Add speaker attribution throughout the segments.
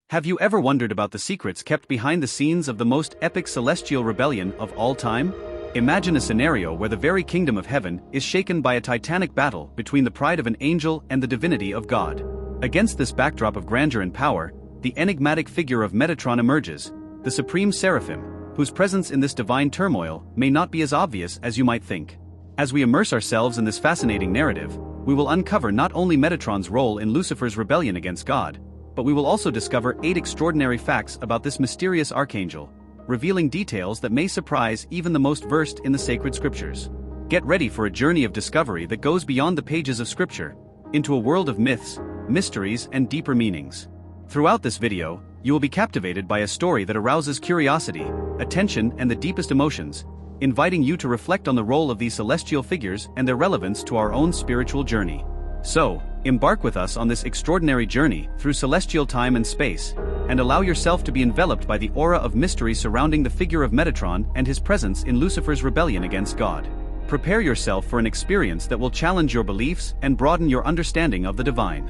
Speaker 1: Have you ever wondered about the secrets kept behind the scenes of the most epic celestial rebellion of all time? Imagine a scenario where the very kingdom of heaven is shaken by a titanic battle between the pride of an angel and the divinity of God. Against this backdrop of grandeur and power, the enigmatic figure of Metatron emerges, the supreme seraphim, whose presence in this divine turmoil may not be as obvious as you might think. As we immerse ourselves in this fascinating narrative, we will uncover not only Metatron's role in Lucifer's rebellion against God, but we will also discover 8 extraordinary facts about this mysterious archangel, revealing details that may surprise even the most versed in the sacred scriptures. Get ready for a journey of discovery that goes beyond the pages of scripture, into a world of myths, mysteries, and deeper meanings. Throughout this video, you will be captivated by a story that arouses curiosity, attention, and the deepest emotions, inviting you to reflect on the role of these celestial figures and their relevance to our own spiritual journey. So, embark with us on this extraordinary journey through celestial time and space, and allow yourself to be enveloped by the aura of mystery surrounding the figure of Metatron and his presence in Lucifer's rebellion against God. Prepare yourself for an experience that will challenge your beliefs and broaden your understanding of the divine.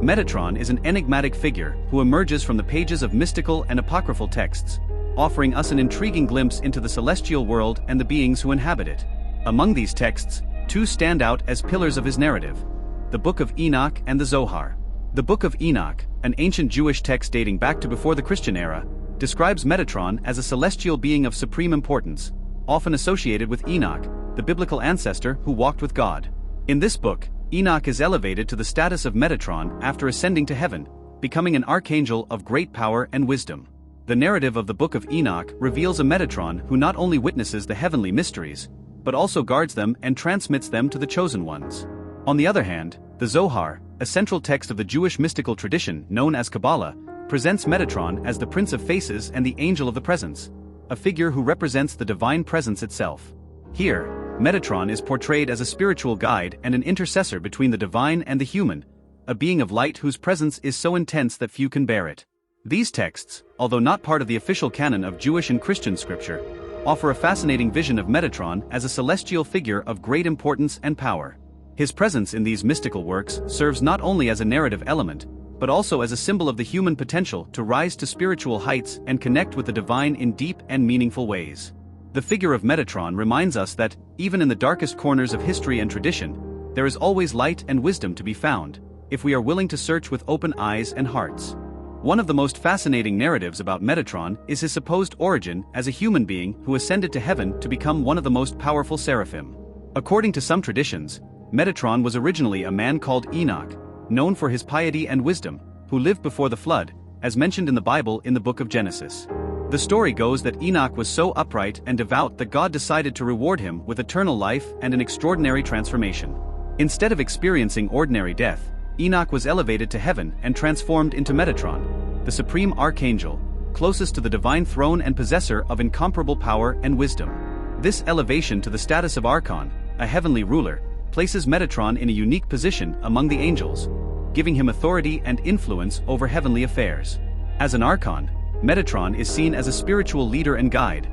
Speaker 1: Metatron is an enigmatic figure who emerges from the pages of mystical and apocryphal texts, offering us an intriguing glimpse into the celestial world and the beings who inhabit it. Among these texts, 2 stand out as pillars of his narrative: the Book of Enoch and the Zohar. The Book of Enoch, an ancient Jewish text dating back to before the Christian era, describes Metatron as a celestial being of supreme importance, often associated with Enoch, the biblical ancestor who walked with God. In this book, Enoch is elevated to the status of Metatron after ascending to heaven, becoming an archangel of great power and wisdom. The narrative of the Book of Enoch reveals a Metatron who not only witnesses the heavenly mysteries, but also guards them and transmits them to the chosen ones. On the other hand, the Zohar, a central text of the Jewish mystical tradition known as Kabbalah, presents Metatron as the Prince of Faces and the Angel of the Presence, a figure who represents the divine presence itself. Here, Metatron is portrayed as a spiritual guide and an intercessor between the divine and the human, a being of light whose presence is so intense that few can bear it. These texts, although not part of the official canon of Jewish and Christian scripture, offer a fascinating vision of Metatron as a celestial figure of great importance and power. His presence in these mystical works serves not only as a narrative element, but also as a symbol of the human potential to rise to spiritual heights and connect with the divine in deep and meaningful ways. The figure of Metatron reminds us that, even in the darkest corners of history and tradition, there is always light and wisdom to be found, if we are willing to search with open eyes and hearts. One of the most fascinating narratives about Metatron is his supposed origin as a human being who ascended to heaven to become one of the most powerful seraphim. According to some traditions, Metatron was originally a man called Enoch, known for his piety and wisdom, who lived before the flood, as mentioned in the Bible in the book of Genesis. The story goes that Enoch was so upright and devout that God decided to reward him with eternal life and an extraordinary transformation. Instead of experiencing ordinary death, Enoch was elevated to heaven and transformed into Metatron, the supreme archangel, closest to the divine throne and possessor of incomparable power and wisdom. This elevation to the status of Archon, a heavenly ruler, places Metatron in a unique position among the angels, giving him authority and influence over heavenly affairs. As an Archon, Metatron is seen as a spiritual leader and guide,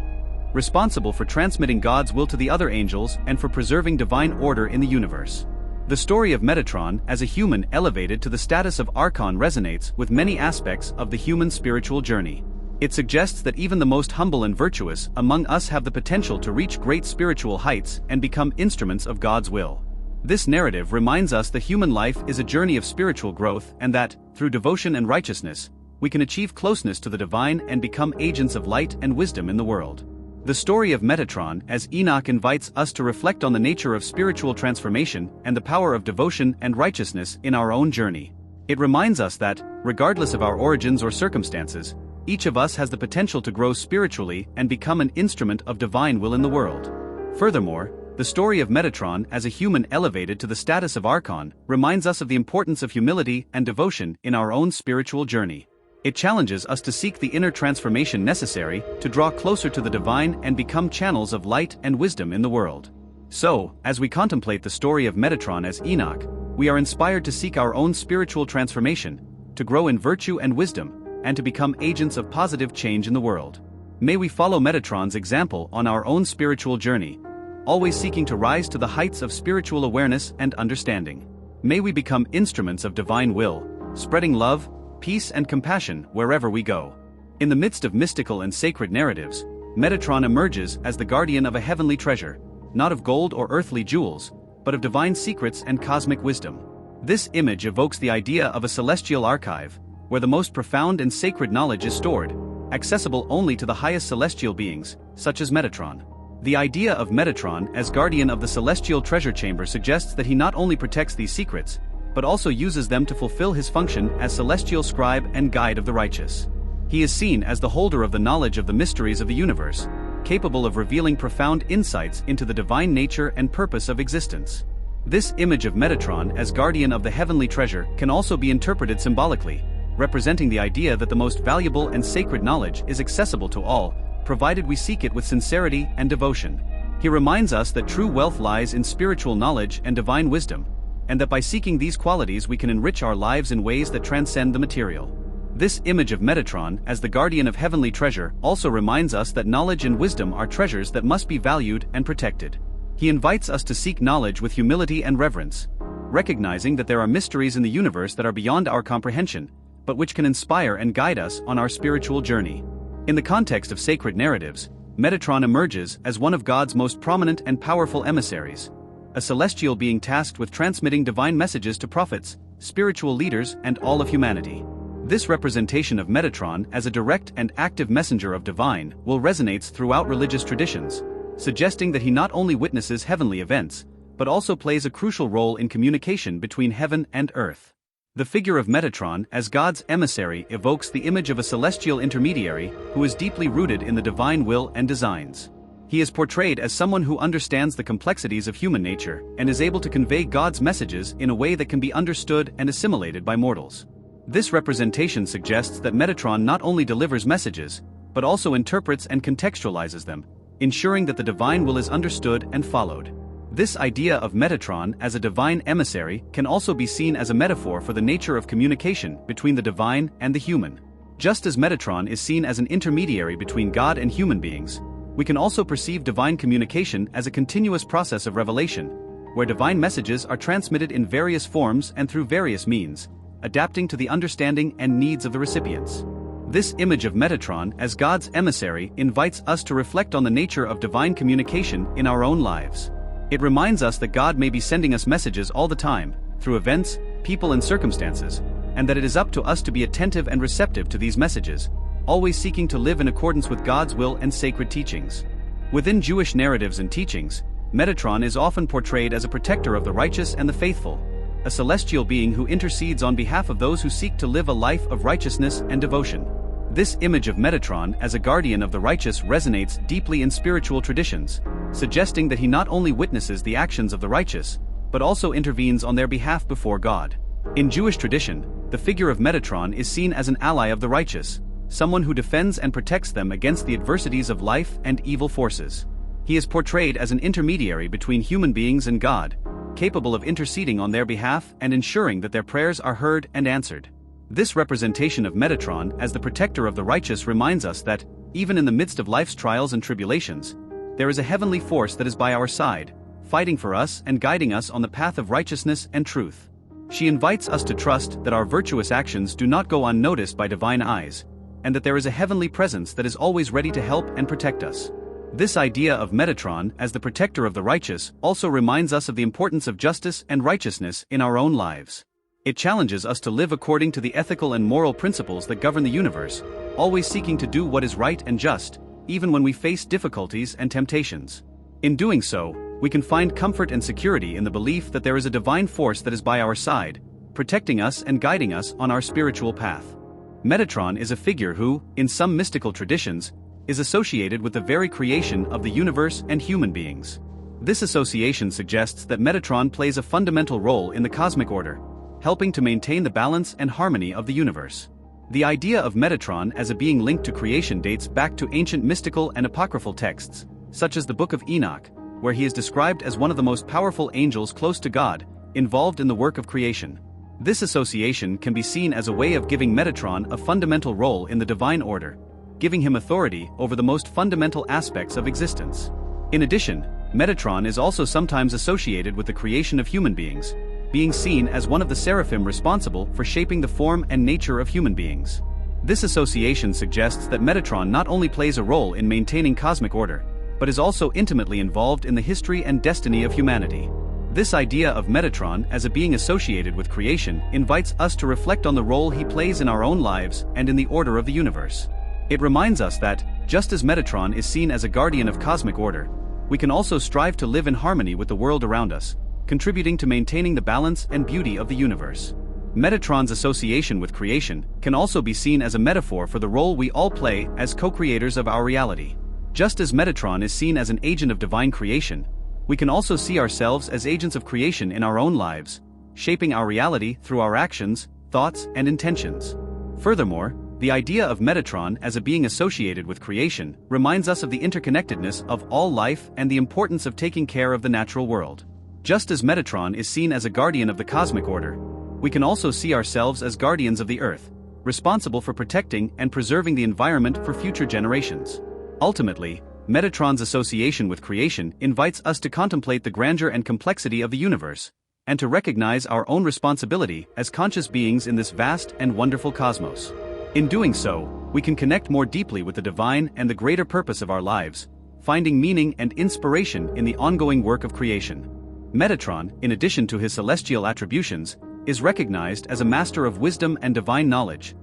Speaker 1: responsible for transmitting God's will to the other angels and for preserving divine order in the universe. The story of Metatron as a human elevated to the status of Archon resonates with many aspects of the human spiritual journey. It suggests that even the most humble and virtuous among us have the potential to reach great spiritual heights and become instruments of God's will. This narrative reminds us that human life is a journey of spiritual growth and that, through devotion and righteousness, we can achieve closeness to the divine and become agents of light and wisdom in the world. The story of Metatron as Enoch invites us to reflect on the nature of spiritual transformation and the power of devotion and righteousness in our own journey. It reminds us that, regardless of our origins or circumstances, each of us has the potential to grow spiritually and become an instrument of divine will in the world. Furthermore, the story of Metatron as a human elevated to the status of Archon reminds us of the importance of humility and devotion in our own spiritual journey. It challenges us to seek the inner transformation necessary to draw closer to the divine and become channels of light and wisdom in the world. So, as we contemplate the story of Metatron as Enoch, we are inspired to seek our own spiritual transformation, to grow in virtue and wisdom, and to become agents of positive change in the world. May we follow Metatron's example on our own spiritual journey, always seeking to rise to the heights of spiritual awareness and understanding. May we become instruments of divine will, spreading love, peace and compassion wherever we go. In the midst of mystical and sacred narratives, Metatron emerges as the guardian of a heavenly treasure, not of gold or earthly jewels, but of divine secrets and cosmic wisdom. This image evokes the idea of a celestial archive, where the most profound and sacred knowledge is stored, accessible only to the highest celestial beings, such as Metatron. The idea of Metatron as guardian of the celestial treasure chamber suggests that he not only protects these secrets, but also uses them to fulfill his function as celestial scribe and guide of the righteous. He is seen as the holder of the knowledge of the mysteries of the universe, capable of revealing profound insights into the divine nature and purpose of existence. This image of Metatron as guardian of the heavenly treasure can also be interpreted symbolically, representing the idea that the most valuable and sacred knowledge is accessible to all, provided we seek it with sincerity and devotion. He reminds us that true wealth lies in spiritual knowledge and divine wisdom, and that by seeking these qualities we can enrich our lives in ways that transcend the material. This image of Metatron as the guardian of heavenly treasure also reminds us that knowledge and wisdom are treasures that must be valued and protected. He invites us to seek knowledge with humility and reverence, recognizing that there are mysteries in the universe that are beyond our comprehension, but which can inspire and guide us on our spiritual journey. In the context of sacred narratives, Metatron emerges as one of God's most prominent and powerful emissaries, a celestial being tasked with transmitting divine messages to prophets, spiritual leaders, and all of humanity. This representation of Metatron as a direct and active messenger of divine will resonates throughout religious traditions, suggesting that he not only witnesses heavenly events, but also plays a crucial role in communication between heaven and earth. The figure of Metatron as God's emissary evokes the image of a celestial intermediary who is deeply rooted in the divine will and designs. He is portrayed as someone who understands the complexities of human nature and is able to convey God's messages in a way that can be understood and assimilated by mortals. This representation suggests that Metatron not only delivers messages, but also interprets and contextualizes them, ensuring that the divine will is understood and followed. This idea of Metatron as a divine emissary can also be seen as a metaphor for the nature of communication between the divine and the human. Just as Metatron is seen as an intermediary between God and human beings, we can also perceive divine communication as a continuous process of revelation, where divine messages are transmitted in various forms and through various means, adapting to the understanding and needs of the recipients. This image of Metatron as God's emissary invites us to reflect on the nature of divine communication in our own lives. It reminds us that God may be sending us messages all the time, through events, people and circumstances, and that it is up to us to be attentive and receptive to these messages, always seeking to live in accordance with God's will and sacred teachings. Within Jewish narratives and teachings, Metatron is often portrayed as a protector of the righteous and the faithful, a celestial being who intercedes on behalf of those who seek to live a life of righteousness and devotion. This image of Metatron as a guardian of the righteous resonates deeply in spiritual traditions, suggesting that he not only witnesses the actions of the righteous, but also intervenes on their behalf before God. In Jewish tradition, the figure of Metatron is seen as an ally of the righteous, someone who defends and protects them against the adversities of life and evil forces. He is portrayed as an intermediary between human beings and God, capable of interceding on their behalf and ensuring that their prayers are heard and answered. This representation of Metatron as the protector of the righteous reminds us that, even in the midst of life's trials and tribulations, there is a heavenly force that is by our side, fighting for us and guiding us on the path of righteousness and truth. She invites us to trust that our virtuous actions do not go unnoticed by divine eyes, and that there is a heavenly presence that is always ready to help and protect us. This idea of Metatron as the protector of the righteous also reminds us of the importance of justice and righteousness in our own lives. It challenges us to live according to the ethical and moral principles that govern the universe, always seeking to do what is right and just, even when we face difficulties and temptations. In doing so, we can find comfort and security in the belief that there is a divine force that is by our side, protecting us and guiding us on our spiritual path. Metatron is a figure who, in some mystical traditions, is associated with the very creation of the universe and human beings. This association suggests that Metatron plays a fundamental role in the cosmic order, helping to maintain the balance and harmony of the universe. The idea of Metatron as a being linked to creation dates back to ancient mystical and apocryphal texts, such as the Book of Enoch, where he is described as one of the most powerful angels close to God, involved in the work of creation. This association can be seen as a way of giving Metatron a fundamental role in the divine order, giving him authority over the most fundamental aspects of existence. In addition, Metatron is also sometimes associated with the creation of human beings, being seen as one of the seraphim responsible for shaping the form and nature of human beings. This association suggests that Metatron not only plays a role in maintaining cosmic order, but is also intimately involved in the history and destiny of humanity. This idea of Metatron as a being associated with creation invites us to reflect on the role he plays in our own lives and in the order of the universe. It reminds us that, just as Metatron is seen as a guardian of cosmic order, we can also strive to live in harmony with the world around us, contributing to maintaining the balance and beauty of the universe. Metatron's association with creation can also be seen as a metaphor for the role we all play as co-creators of our reality. Just as Metatron is seen as an agent of divine creation, we can also see ourselves as agents of creation in our own lives, shaping our reality through our actions, thoughts, and intentions. Furthermore, the idea of Metatron as a being associated with creation reminds us of the interconnectedness of all life and the importance of taking care of the natural world. Just as Metatron is seen as a guardian of the cosmic order, we can also see ourselves as guardians of the earth, responsible for protecting and preserving the environment for future generations. Ultimately, Metatron's association with creation invites us to contemplate the grandeur and complexity of the universe, and to recognize our own responsibility as conscious beings in this vast and wonderful cosmos. In doing so, we can connect more deeply with the divine and the greater purpose of our lives, finding meaning and inspiration in the ongoing work of creation. Metatron, in addition to his celestial attributions, is recognized as a master of wisdom and divine knowledge,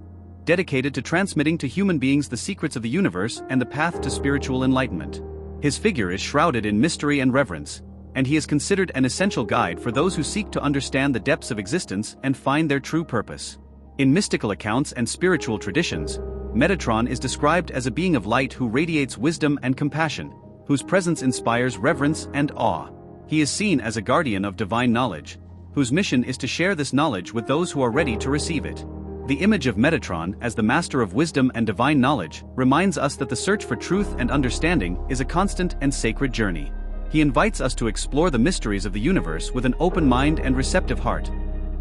Speaker 1: dedicated to transmitting to human beings the secrets of the universe and the path to spiritual enlightenment. His figure is shrouded in mystery and reverence, and he is considered an essential guide for those who seek to understand the depths of existence and find their true purpose. In mystical accounts and spiritual traditions, Metatron is described as a being of light who radiates wisdom and compassion, whose presence inspires reverence and awe. He is seen as a guardian of divine knowledge, whose mission is to share this knowledge with those who are ready to receive it. The image of Metatron as the master of wisdom and divine knowledge reminds us that the search for truth and understanding is a constant and sacred journey. He invites us to explore the mysteries of the universe with an open mind and receptive heart,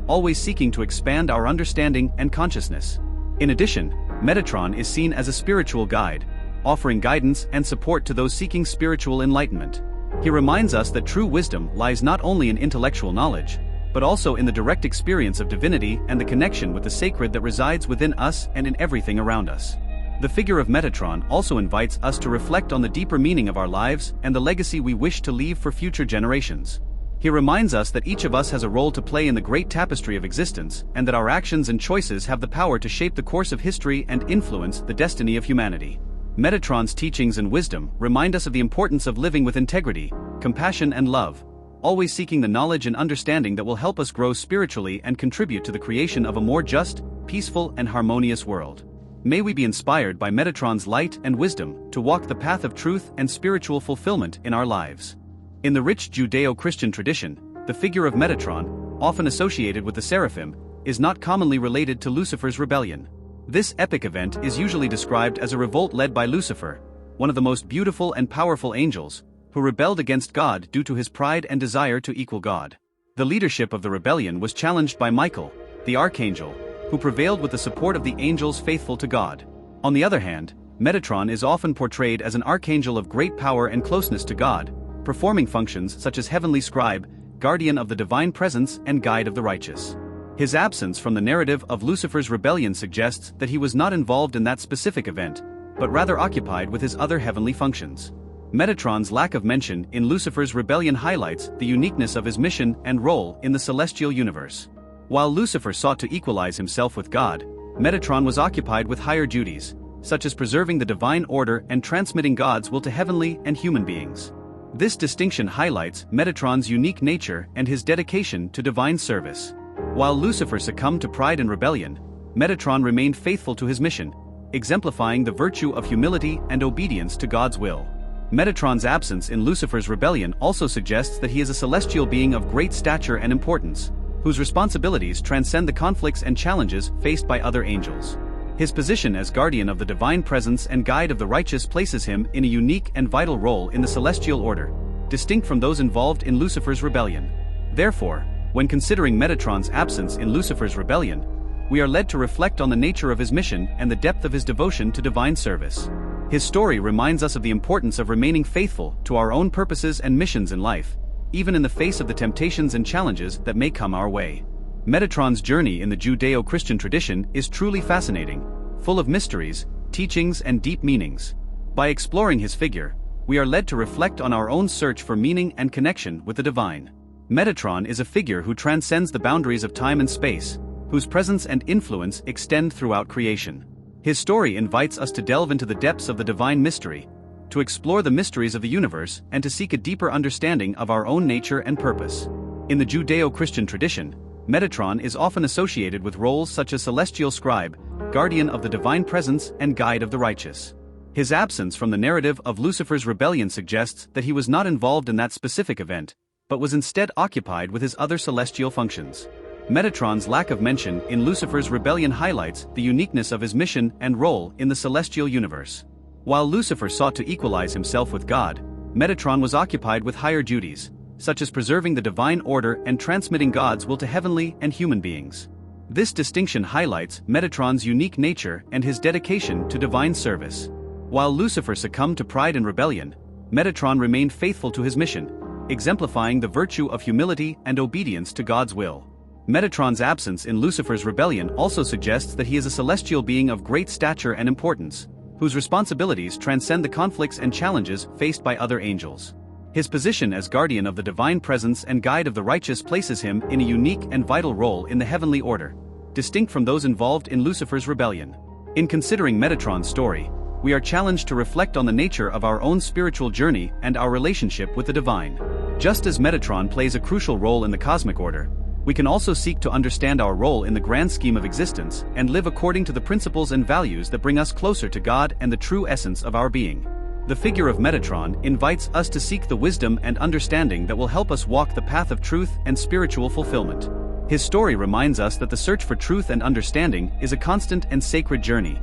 Speaker 1: always seeking to expand our understanding and consciousness. In addition, Metatron is seen as a spiritual guide, offering guidance and support to those seeking spiritual enlightenment. He reminds us that true wisdom lies not only in intellectual knowledge, but also in the direct experience of divinity and the connection with the sacred that resides within us and in everything around us. The figure of Metatron also invites us to reflect on the deeper meaning of our lives and the legacy we wish to leave for future generations. He reminds us that each of us has a role to play in the great tapestry of existence, and that our actions and choices have the power to shape the course of history and influence the destiny of humanity. Metatron's teachings and wisdom remind us of the importance of living with integrity, compassion, and love, always seeking the knowledge and understanding that will help us grow spiritually and contribute to the creation of a more just, peaceful, and harmonious world. May we be inspired by Metatron's light and wisdom to walk the path of truth and spiritual fulfillment in our lives. In the rich Judeo-Christian tradition, the figure of Metatron, often associated with the Seraphim, is not commonly related to Lucifer's rebellion. This epic event is usually described as a revolt led by Lucifer, one of the most beautiful and powerful angels, who rebelled against God due to his pride and desire to equal God. The leadership of the rebellion was challenged by Michael, the archangel, who prevailed with the support of the angels faithful to God. On the other hand, Metatron is often portrayed as an archangel of great power and closeness to God, performing functions such as heavenly scribe, guardian of the divine presence, and guide of the righteous. His absence from the narrative of Lucifer's rebellion suggests that he was not involved in that specific event, but rather occupied with his other heavenly functions. Metatron's lack of mention in Lucifer's rebellion highlights the uniqueness of his mission and role in the celestial universe. While Lucifer sought to equalize himself with God, Metatron was occupied with higher duties, such as preserving the divine order and transmitting God's will to heavenly and human beings. This distinction highlights Metatron's unique nature and his dedication to divine service. While Lucifer succumbed to pride and rebellion, Metatron remained faithful to his mission, exemplifying the virtue of humility and obedience to God's will. Metatron's absence in Lucifer's rebellion also suggests that he is a celestial being of great stature and importance, whose responsibilities transcend the conflicts and challenges faced by other angels. His position as guardian of the divine presence and guide of the righteous places him in a unique and vital role in the celestial order, distinct from those involved in Lucifer's rebellion. Therefore, when considering Metatron's absence in Lucifer's rebellion, we are led to reflect on the nature of his mission and the depth of his devotion to divine service. His story reminds us of the importance of remaining faithful to our own purposes and missions in life, even in the face of the temptations and challenges that may come our way. Metatron's journey in the Judeo-Christian tradition is truly fascinating, full of mysteries, teachings, and deep meanings. By exploring his figure, we are led to reflect on our own search for meaning and connection with the divine. Metatron is a figure who transcends the boundaries of time and space, whose presence and influence extend throughout creation. His story invites us to delve into the depths of the divine mystery, to explore the mysteries of the universe, and to seek a deeper understanding of our own nature and purpose. In the Judeo-Christian tradition, Metatron is often associated with roles such as celestial scribe, guardian of the divine presence, and guide of the righteous. His absence from the narrative of Lucifer's rebellion suggests that he was not involved in that specific event, but was instead occupied with his other celestial functions. Metatron's lack of mention in Lucifer's rebellion highlights the uniqueness of his mission and role in the celestial universe. While Lucifer sought to equalize himself with God, Metatron was occupied with higher duties, such as preserving the divine order and transmitting God's will to heavenly and human beings. This distinction highlights Metatron's unique nature and his dedication to divine service. While Lucifer succumbed to pride and rebellion, Metatron remained faithful to his mission, exemplifying the virtue of humility and obedience to God's will. Metatron's absence in Lucifer's rebellion also suggests that he is a celestial being of great stature and importance, whose responsibilities transcend the conflicts and challenges faced by other angels. His position as guardian of the divine presence and guide of the righteous places him in a unique and vital role in the heavenly order, distinct from those involved in Lucifer's rebellion. In considering Metatron's story, we are challenged to reflect on the nature of our own spiritual journey and our relationship with the divine. Just as Metatron plays a crucial role in the cosmic order, we can also seek to understand our role in the grand scheme of existence and live according to the principles and values that bring us closer to God and the true essence of our being. The figure of Metatron invites us to seek the wisdom and understanding that will help us walk the path of truth and spiritual fulfillment. His story reminds us that the search for truth and understanding is a constant and sacred journey,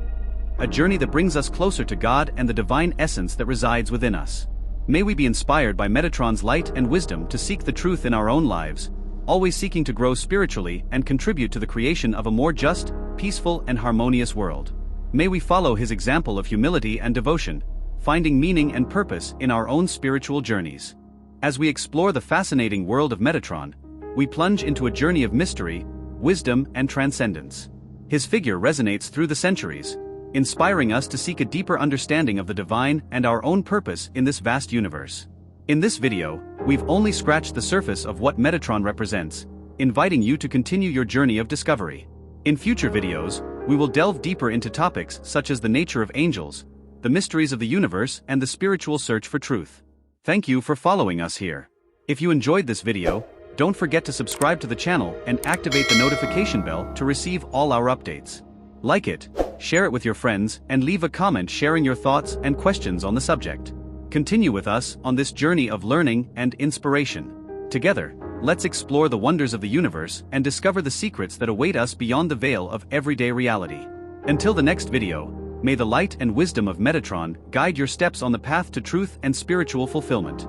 Speaker 1: a journey that brings us closer to God and the divine essence that resides within us. May we be inspired by Metatron's light and wisdom to seek the truth in our own lives, always seeking to grow spiritually and contribute to the creation of a more just, peaceful, and harmonious world. May we follow his example of humility and devotion, finding meaning and purpose in our own spiritual journeys. As we explore the fascinating world of Metatron, we plunge into a journey of mystery, wisdom, and transcendence. His figure resonates through the centuries, inspiring us to seek a deeper understanding of the divine and our own purpose in this vast universe. In this video, we've only scratched the surface of what Metatron represents, inviting you to continue your journey of discovery. In future videos, we will delve deeper into topics such as the nature of angels, the mysteries of the universe, and the spiritual search for truth. Thank you for following us here. If you enjoyed this video, don't forget to subscribe to the channel and activate the notification bell to receive all our updates. Like it, share it with your friends, and leave a comment sharing your thoughts and questions on the subject. Continue with us on this journey of learning and inspiration. Together, let's explore the wonders of the universe and discover the secrets that await us beyond the veil of everyday reality. Until the next video, may the light and wisdom of Metatron guide your steps on the path to truth and spiritual fulfillment.